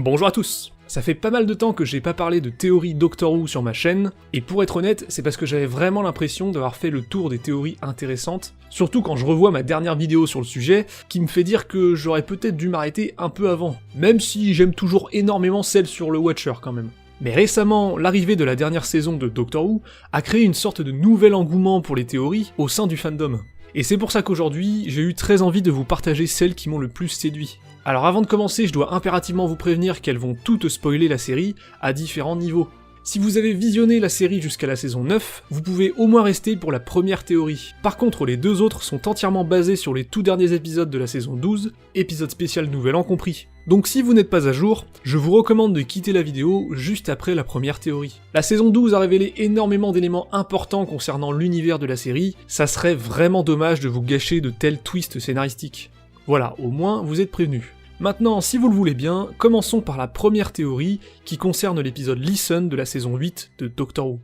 Bonjour à tous. Ça fait pas mal de temps que j'ai pas parlé de théories Doctor Who sur ma chaîne, et pour être honnête, c'est parce que j'avais vraiment l'impression d'avoir fait le tour des théories intéressantes, surtout quand je revois ma dernière vidéo sur le sujet, qui me fait dire que j'aurais peut-être dû m'arrêter un peu avant, même si j'aime toujours énormément celle sur le Watcher quand même. Mais récemment, l'arrivée de la dernière saison de Doctor Who a créé une sorte de nouvel engouement pour les théories au sein du fandom. Et c'est pour ça qu'aujourd'hui, j'ai eu très envie de vous partager celles qui m'ont le plus séduit. Alors avant de commencer, je dois impérativement vous prévenir qu'elles vont toutes spoiler la série à différents niveaux. Si vous avez visionné la série jusqu'à la saison 9, vous pouvez au moins rester pour la première théorie. Par contre, les deux autres sont entièrement basés sur les tout derniers épisodes de la saison 12, épisode spécial Nouvel An compris. Donc si vous n'êtes pas à jour, je vous recommande de quitter la vidéo juste après la première théorie. La saison 12 a révélé énormément d'éléments importants concernant l'univers de la série, ça serait vraiment dommage de vous gâcher de tels twists scénaristiques. Voilà, au moins vous êtes prévenus. Maintenant, si vous le voulez bien, commençons par la première théorie qui concerne l'épisode Listen de la saison 8 de Doctor Who.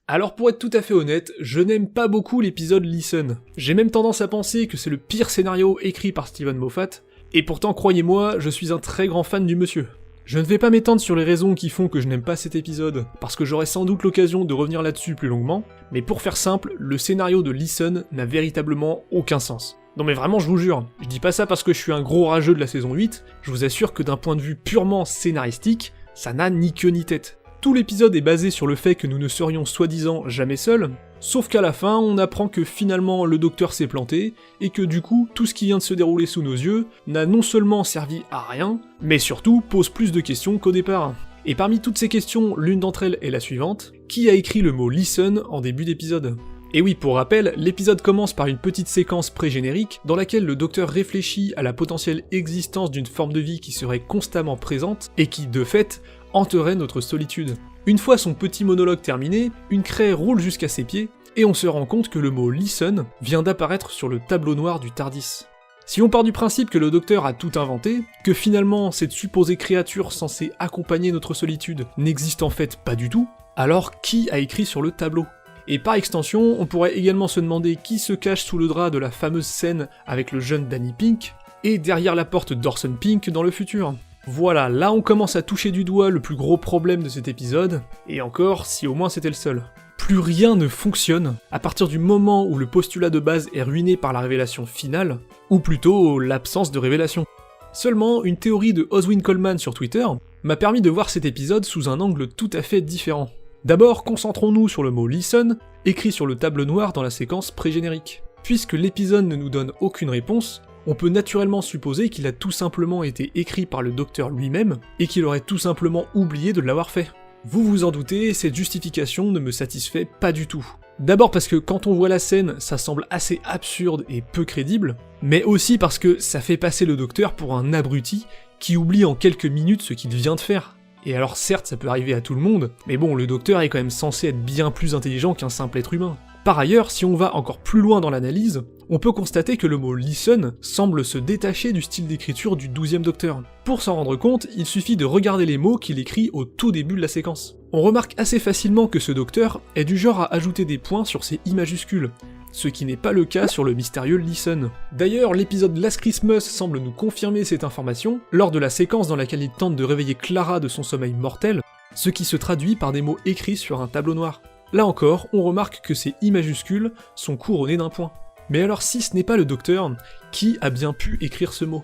Alors pour être tout à fait honnête, je n'aime pas beaucoup l'épisode Listen. J'ai même tendance à penser que c'est le pire scénario écrit par Steven Moffat, et pourtant croyez-moi, je suis un très grand fan du monsieur. Je ne vais pas m'étendre sur les raisons qui font que je n'aime pas cet épisode, parce que j'aurai sans doute l'occasion de revenir là-dessus plus longuement, mais pour faire simple, le scénario de Listen n'a véritablement aucun sens. Non mais vraiment je vous jure, je dis pas ça parce que je suis un gros rageux de la saison 8, je vous assure que d'un point de vue purement scénaristique, ça n'a ni queue ni tête. Tout l'épisode est basé sur le fait que nous ne serions soi-disant jamais seuls, sauf qu'à la fin, on apprend que finalement le docteur s'est planté, et que du coup, tout ce qui vient de se dérouler sous nos yeux n'a non seulement servi à rien, mais surtout pose plus de questions qu'au départ. Et parmi toutes ces questions, l'une d'entre elles est la suivante: qui a écrit le mot « listen » en début d'épisode ? Et oui, pour rappel, l'épisode commence par une petite séquence pré-générique dans laquelle le docteur réfléchit à la potentielle existence d'une forme de vie qui serait constamment présente, et qui, de fait, hanterait notre solitude. Une fois son petit monologue terminé, une craie roule jusqu'à ses pieds, et on se rend compte que le mot « listen » vient d'apparaître sur le tableau noir du TARDIS. Si on part du principe que le docteur a tout inventé, que finalement cette supposée créature censée accompagner notre solitude n'existe en fait pas du tout, alors qui a écrit sur le tableau ? Et par extension, on pourrait également se demander qui se cache sous le drap de la fameuse scène avec le jeune Danny Pink, et derrière la porte d'Orson Pink dans le futur. Voilà, là on commence à toucher du doigt le plus gros problème de cet épisode, et encore, si au moins c'était le seul. Plus rien ne fonctionne à partir du moment où le postulat de base est ruiné par la révélation finale, ou plutôt l'absence de révélation. Seulement, une théorie de Oswin Coleman sur Twitter m'a permis de voir cet épisode sous un angle tout à fait différent. D'abord, concentrons-nous sur le mot « listen », écrit sur le tableau noir dans la séquence pré-générique. Puisque l'épisode ne nous donne aucune réponse, on peut naturellement supposer qu'il a tout simplement été écrit par le docteur lui-même, et qu'il aurait tout simplement oublié de l'avoir fait. Vous vous en doutez, cette justification ne me satisfait pas du tout. D'abord parce que quand on voit la scène, ça semble assez absurde et peu crédible, mais aussi parce que ça fait passer le docteur pour un abruti qui oublie en quelques minutes ce qu'il vient de faire. Et alors certes, ça peut arriver à tout le monde, mais bon, le docteur est quand même censé être bien plus intelligent qu'un simple être humain. Par ailleurs, si on va encore plus loin dans l'analyse, on peut constater que le mot « listen » semble se détacher du style d'écriture du 12e docteur. Pour s'en rendre compte, il suffit de regarder les mots qu'il écrit au tout début de la séquence. On remarque assez facilement que ce docteur est du genre à ajouter des points sur ses I majuscules, ce qui n'est pas le cas sur le mystérieux Listen. D'ailleurs, l'épisode Last Christmas semble nous confirmer cette information, lors de la séquence dans laquelle il tente de réveiller Clara de son sommeil mortel, ce qui se traduit par des mots écrits sur un tableau noir. Là encore, on remarque que ces I majuscules sont couronnés d'un point. Mais alors si ce n'est pas le docteur, qui a bien pu écrire ce mot ?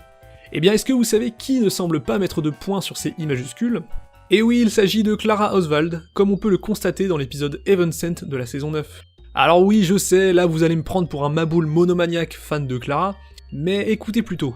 Eh bien est-ce que vous savez qui ne semble pas mettre de points sur ces I majuscules ? Et oui, il s'agit de Clara Oswald, comme on peut le constater dans l'épisode Heaven Sent de la saison 9. Alors oui, je sais, là vous allez me prendre pour un maboule monomaniaque fan de Clara, mais écoutez plutôt.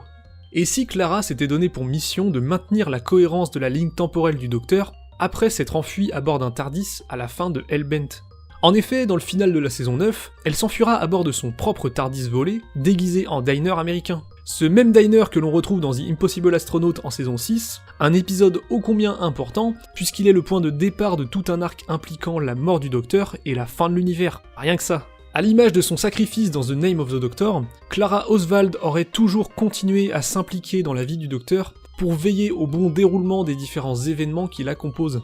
Et si Clara s'était donné pour mission de maintenir la cohérence de la ligne temporelle du docteur, après s'être enfuie à bord d'un TARDIS à la fin de Hellbent ? En effet, dans le final de la saison 9, elle s'enfuira à bord de son propre TARDIS volé, déguisé en diner américain. Ce même diner que l'on retrouve dans The Impossible Astronaut en saison 6, un épisode ô combien important, puisqu'il est le point de départ de tout un arc impliquant la mort du Docteur et la fin de l'univers, rien que ça. À l'image de son sacrifice dans The Name of the Doctor, Clara Oswald aurait toujours continué à s'impliquer dans la vie du Docteur pour veiller au bon déroulement des différents événements qui la composent.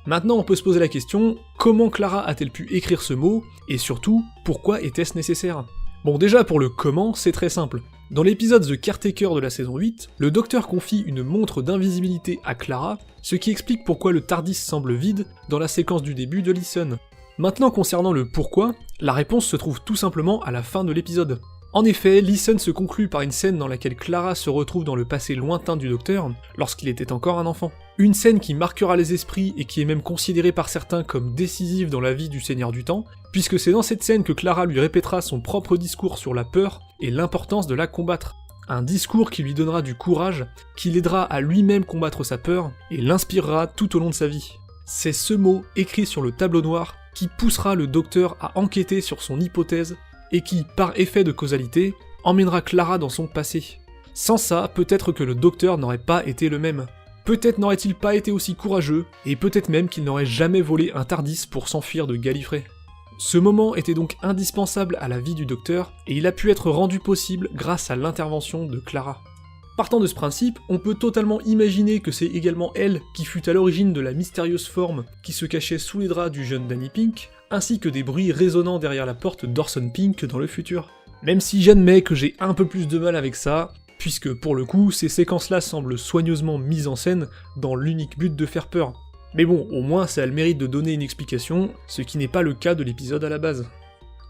Maintenant on peut se poser la question, comment Clara a-t-elle pu écrire ce mot, et surtout, pourquoi était-ce nécessaire? Bon déjà pour le comment, c'est très simple. Dans l'épisode The Caretaker de la saison 8, le docteur confie une montre d'invisibilité à Clara, ce qui explique pourquoi le TARDIS semble vide dans la séquence du début de Listen. Maintenant concernant le pourquoi, la réponse se trouve tout simplement à la fin de l'épisode. En effet, Listen se conclut par une scène dans laquelle Clara se retrouve dans le passé lointain du docteur, lorsqu'il était encore un enfant. Une scène qui marquera les esprits et qui est même considérée par certains comme décisive dans la vie du Seigneur du Temps, puisque c'est dans cette scène que Clara lui répétera son propre discours sur la peur et l'importance de la combattre. Un discours qui lui donnera du courage, qui l'aidera à lui-même combattre sa peur, et l'inspirera tout au long de sa vie. C'est ce mot, écrit sur le tableau noir, qui poussera le docteur à enquêter sur son hypothèse, et qui, par effet de causalité, emmènera Clara dans son passé. Sans ça, peut-être que le docteur n'aurait pas été le même. Peut-être n'aurait-il pas été aussi courageux, et peut-être même qu'il n'aurait jamais volé un TARDIS pour s'enfuir de Gallifrey. Ce moment était donc indispensable à la vie du docteur, et il a pu être rendu possible grâce à l'intervention de Clara. Partant de ce principe, on peut totalement imaginer que c'est également elle qui fut à l'origine de la mystérieuse forme qui se cachait sous les draps du jeune Danny Pink, ainsi que des bruits résonnants derrière la porte d'Orson Pink dans le futur. Même si j'admets que j'ai un peu plus de mal avec ça, puisque pour le coup, ces séquences-là semblent soigneusement mises en scène dans l'unique but de faire peur. Mais bon, au moins ça a le mérite de donner une explication, ce qui n'est pas le cas de l'épisode à la base.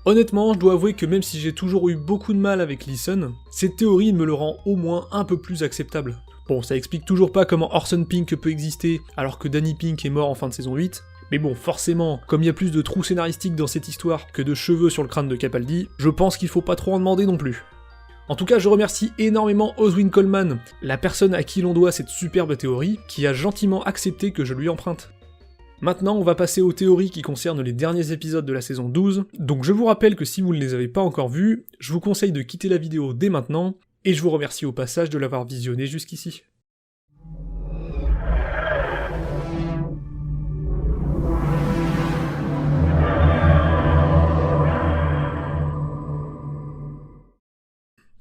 Honnêtement, je dois avouer que même si j'ai toujours eu beaucoup de mal avec Listen, cette théorie me le rend au moins un peu plus acceptable. Bon, ça explique toujours pas comment Orson Pink peut exister alors que Danny Pink est mort en fin de saison 8, mais bon, forcément, comme il y a plus de trous scénaristiques dans cette histoire que de cheveux sur le crâne de Capaldi, je pense qu'il faut pas trop en demander non plus. En tout cas, je remercie énormément Oswin Coleman, la personne à qui l'on doit cette superbe théorie, qui a gentiment accepté que je lui emprunte. Maintenant, on va passer aux théories qui concernent les derniers épisodes de la saison 12, donc je vous rappelle que si vous ne les avez pas encore vus, je vous conseille de quitter la vidéo dès maintenant, et je vous remercie au passage de l'avoir visionné jusqu'ici.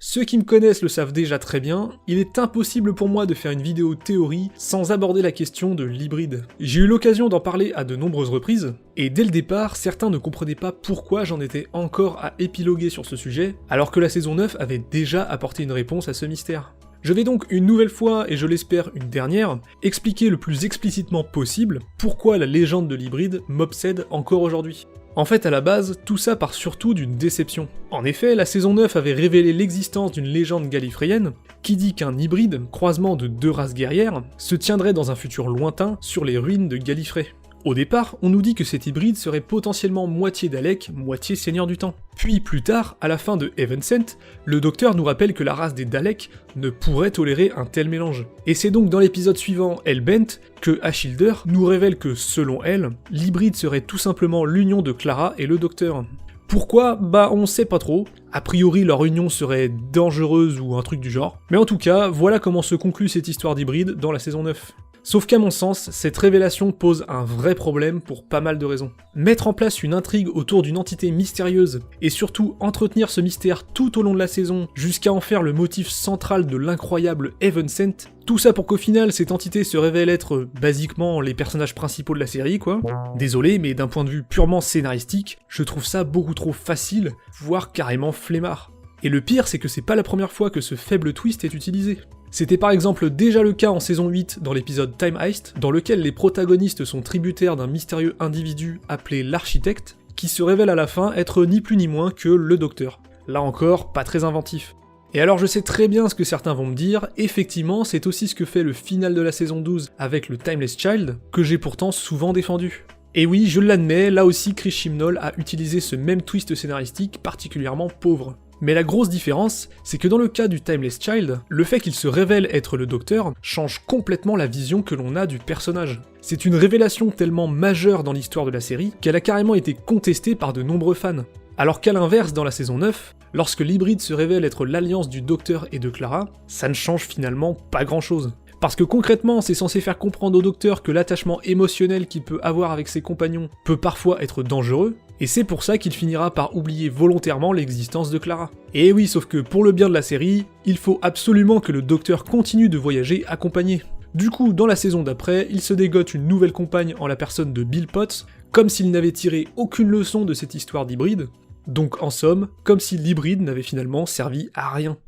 Ceux qui me connaissent le savent déjà très bien, il est impossible pour moi de faire une vidéo théorie sans aborder la question de l'hybride. J'ai eu l'occasion d'en parler à de nombreuses reprises, et dès le départ, certains ne comprenaient pas pourquoi j'en étais encore à épiloguer sur ce sujet, alors que la saison 9 avait déjà apporté une réponse à ce mystère. Je vais donc une nouvelle fois, et je l'espère une dernière, expliquer le plus explicitement possible pourquoi la légende de l'hybride m'obsède encore aujourd'hui. En fait, à la base, tout ça part surtout d'une déception. En effet, la saison 9 avait révélé l'existence d'une légende gallifréenne qui dit qu'un hybride, croisement de deux races guerrières, se tiendrait dans un futur lointain sur les ruines de Gallifrey. Au départ, on nous dit que cet hybride serait potentiellement moitié Dalek, moitié Seigneur du Temps. Puis plus tard, à la fin de Heaven Sent, le docteur nous rappelle que la race des Daleks ne pourrait tolérer un tel mélange. Et c'est donc dans l'épisode suivant, Hellbent, que Ashilder nous révèle que, selon elle, l'hybride serait tout simplement l'union de Clara et le docteur. Pourquoi ? Bah on sait pas trop, a priori leur union serait dangereuse ou un truc du genre, mais en tout cas, voilà comment se conclut cette histoire d'hybride dans la saison 9. Sauf qu'à mon sens, cette révélation pose un vrai problème pour pas mal de raisons. Mettre en place une intrigue autour d'une entité mystérieuse, et surtout entretenir ce mystère tout au long de la saison, jusqu'à en faire le motif central de l'incroyable Heaven Sent, tout ça pour qu'au final cette entité se révèle être basiquement les personnages principaux de la série quoi. Désolé, mais d'un point de vue purement scénaristique, je trouve ça beaucoup trop facile, voire carrément flemmard. Et le pire, c'est que c'est pas la première fois que ce faible twist est utilisé. C'était par exemple déjà le cas en saison 8 dans l'épisode Time Heist, dans lequel les protagonistes sont tributaires d'un mystérieux individu appelé l'Architecte, qui se révèle à la fin être ni plus ni moins que le Docteur. Là encore, pas très inventif. Et alors je sais très bien ce que certains vont me dire, effectivement c'est aussi ce que fait le final de la saison 12 avec le Timeless Child, que j'ai pourtant souvent défendu. Et oui, je l'admets, là aussi Chris Chibnall a utilisé ce même twist scénaristique particulièrement pauvre. Mais la grosse différence, c'est que dans le cas du Timeless Child, le fait qu'il se révèle être le Docteur change complètement la vision que l'on a du personnage. C'est une révélation tellement majeure dans l'histoire de la série qu'elle a carrément été contestée par de nombreux fans. Alors qu'à l'inverse, dans la saison 9, lorsque l'hybride se révèle être l'alliance du Docteur et de Clara, ça ne change finalement pas grand chose. Parce que concrètement, c'est censé faire comprendre au Docteur que l'attachement émotionnel qu'il peut avoir avec ses compagnons peut parfois être dangereux, et c'est pour ça qu'il finira par oublier volontairement l'existence de Clara. Et oui, sauf que pour le bien de la série, il faut absolument que le Docteur continue de voyager accompagné. Du coup, dans la saison d'après, il se dégote une nouvelle compagne en la personne de Bill Potts, comme s'il n'avait tiré aucune leçon de cette histoire d'hybride, donc en somme, comme si l'hybride n'avait finalement servi à rien.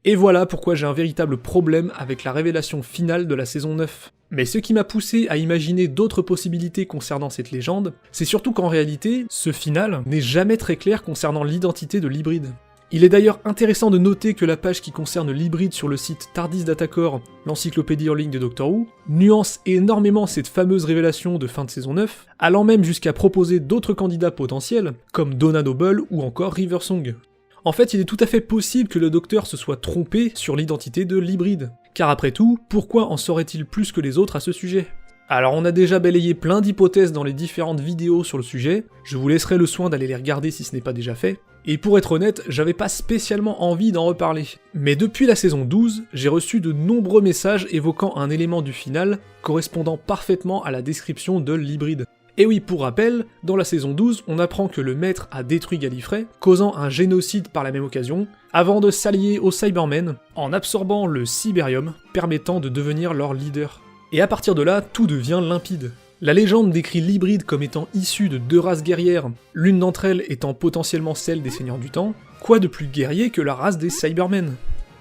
Et voilà pourquoi j'ai un véritable problème avec la révélation finale de la saison 9. Mais ce qui m'a poussé à imaginer d'autres possibilités concernant cette légende, c'est surtout qu'en réalité, ce final n'est jamais très clair concernant l'identité de l'hybride. Il est d'ailleurs intéressant de noter que la page qui concerne l'hybride sur le site TARDIS Datacore, l'encyclopédie en ligne de Doctor Who, nuance énormément cette fameuse révélation de fin de saison 9, allant même jusqu'à proposer d'autres candidats potentiels, comme Donna Noble ou encore River Song. En fait, il est tout à fait possible que le docteur se soit trompé sur l'identité de l'hybride. Car après tout, pourquoi en saurait-il plus que les autres à ce sujet ? Alors on a déjà balayé plein d'hypothèses dans les différentes vidéos sur le sujet, je vous laisserai le soin d'aller les regarder si ce n'est pas déjà fait, et pour être honnête, j'avais pas spécialement envie d'en reparler. Mais depuis la saison 12, j'ai reçu de nombreux messages évoquant un élément du final correspondant parfaitement à la description de l'hybride. Et oui, pour rappel, dans la saison 12, on apprend que le maître a détruit Gallifrey, causant un génocide par la même occasion, avant de s'allier aux Cybermen, en absorbant le Cyberium, permettant de devenir leur leader. Et à partir de là, tout devient limpide. La légende décrit l'hybride comme étant issu de 2 races guerrières, l'une d'entre elles étant potentiellement celle des Seigneurs du Temps. Quoi de plus guerrier que la race des Cybermen ?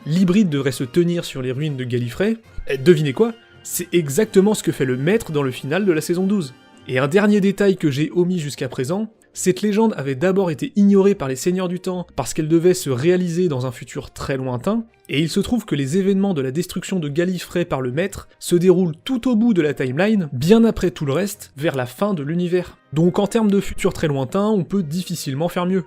L'hybride devrait se tenir sur les ruines de Gallifrey, et devinez quoi ? C'est exactement ce que fait le maître dans le final de la saison 12. Et un dernier détail que j'ai omis jusqu'à présent, cette légende avait d'abord été ignorée par les Seigneurs du Temps parce qu'elle devait se réaliser dans un futur très lointain, et il se trouve que les événements de la destruction de Gallifrey par le Maître se déroulent tout au bout de la timeline, bien après tout le reste, vers la fin de l'univers. Donc en termes de futur très lointain, on peut difficilement faire mieux.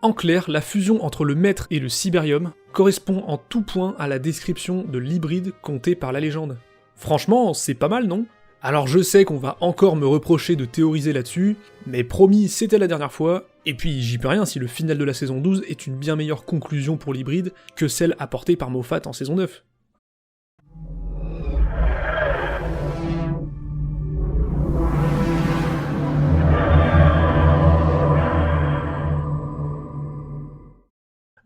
En clair, la fusion entre le Maître et le Cyberium correspond en tout point à la description de l'hybride contée par la légende. Franchement, c'est pas mal, non ? Alors je sais qu'on va encore me reprocher de théoriser là-dessus, mais promis, c'était la dernière fois, et puis j'y peux rien si le final de la saison 12 est une bien meilleure conclusion pour l'hybride que celle apportée par Moffat en saison 9.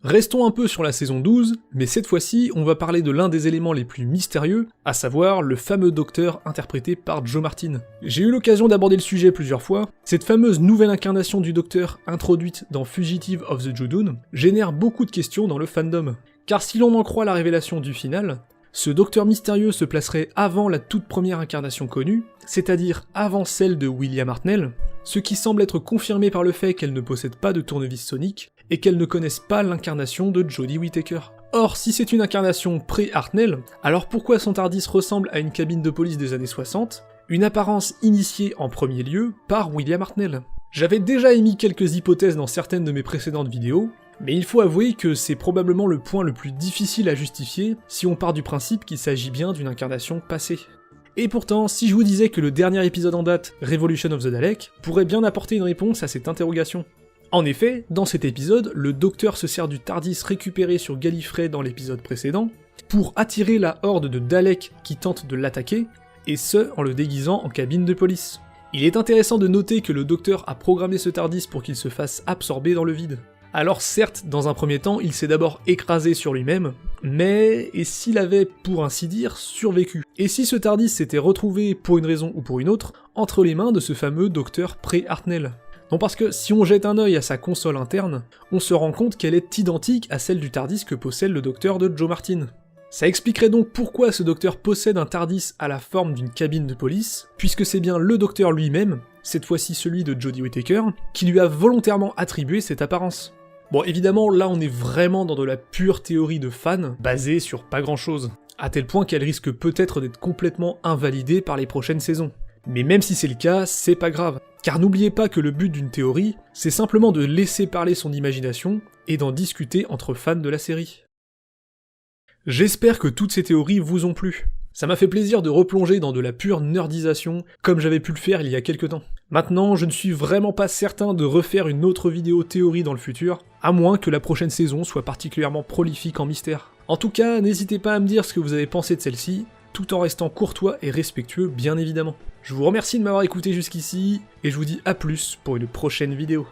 Restons un peu sur la saison 12, mais cette fois-ci, on va parler de l'un des éléments les plus mystérieux, à savoir le fameux docteur interprété par Joe Martin. J'ai eu l'occasion d'aborder le sujet plusieurs fois, cette fameuse nouvelle incarnation du docteur introduite dans Fugitive of the Judoon génère beaucoup de questions dans le fandom. Car si l'on en croit la révélation du final, ce docteur mystérieux se placerait avant la toute première incarnation connue, c'est-à-dire avant celle de William Hartnell, ce qui semble être confirmé par le fait qu'elle ne possède pas de tournevis sonique, et qu'elle ne connaisse pas l'incarnation de Jodie Whittaker. Or, si c'est une incarnation pré-Hartnell, alors pourquoi son TARDIS ressemble à une cabine de police des années 60, une apparence initiée en premier lieu par William Hartnell ? J'avais déjà émis quelques hypothèses dans certaines de mes précédentes vidéos, mais il faut avouer que c'est probablement le point le plus difficile à justifier si on part du principe qu'il s'agit bien d'une incarnation passée. Et pourtant, si je vous disais que le dernier épisode en date, Revolution of the Dalek, pourrait bien apporter une réponse à cette interrogation. En effet, dans cet épisode, le docteur se sert du TARDIS récupéré sur Gallifrey dans l'épisode précédent, pour attirer la horde de Daleks qui tentent de l'attaquer, et ce, en le déguisant en cabine de police. Il est intéressant de noter que le docteur a programmé ce TARDIS pour qu'il se fasse absorber dans le vide. Alors certes, dans un premier temps, il s'est d'abord écrasé sur lui-même, mais et s'il avait, pour ainsi dire, survécu ? Et si ce TARDIS s'était retrouvé, pour une raison ou pour une autre, entre les mains de ce fameux docteur pré-Hartnell ? Non, parce que si on jette un œil à sa console interne, on se rend compte qu'elle est identique à celle du TARDIS que possède le docteur de Joe Martin. Ça expliquerait donc pourquoi ce docteur possède un TARDIS à la forme d'une cabine de police, puisque c'est bien le docteur lui-même, cette fois-ci celui de Jodie Whittaker, qui lui a volontairement attribué cette apparence. Bon, évidemment, là on est vraiment dans de la pure théorie de fan, basée sur pas grand-chose, à tel point qu'elle risque peut-être d'être complètement invalidée par les prochaines saisons. Mais même si c'est le cas, c'est pas grave, car n'oubliez pas que le but d'une théorie, c'est simplement de laisser parler son imagination et d'en discuter entre fans de la série. J'espère que toutes ces théories vous ont plu. Ça m'a fait plaisir de replonger dans de la pure nerdisation, comme j'avais pu le faire il y a quelques temps. Maintenant, je ne suis vraiment pas certain de refaire une autre vidéo théorie dans le futur, à moins que la prochaine saison soit particulièrement prolifique en mystère. En tout cas, n'hésitez pas à me dire ce que vous avez pensé de celle-ci, tout en restant courtois et respectueux bien évidemment. Je vous remercie de m'avoir écouté jusqu'ici, et je vous dis à plus pour une prochaine vidéo.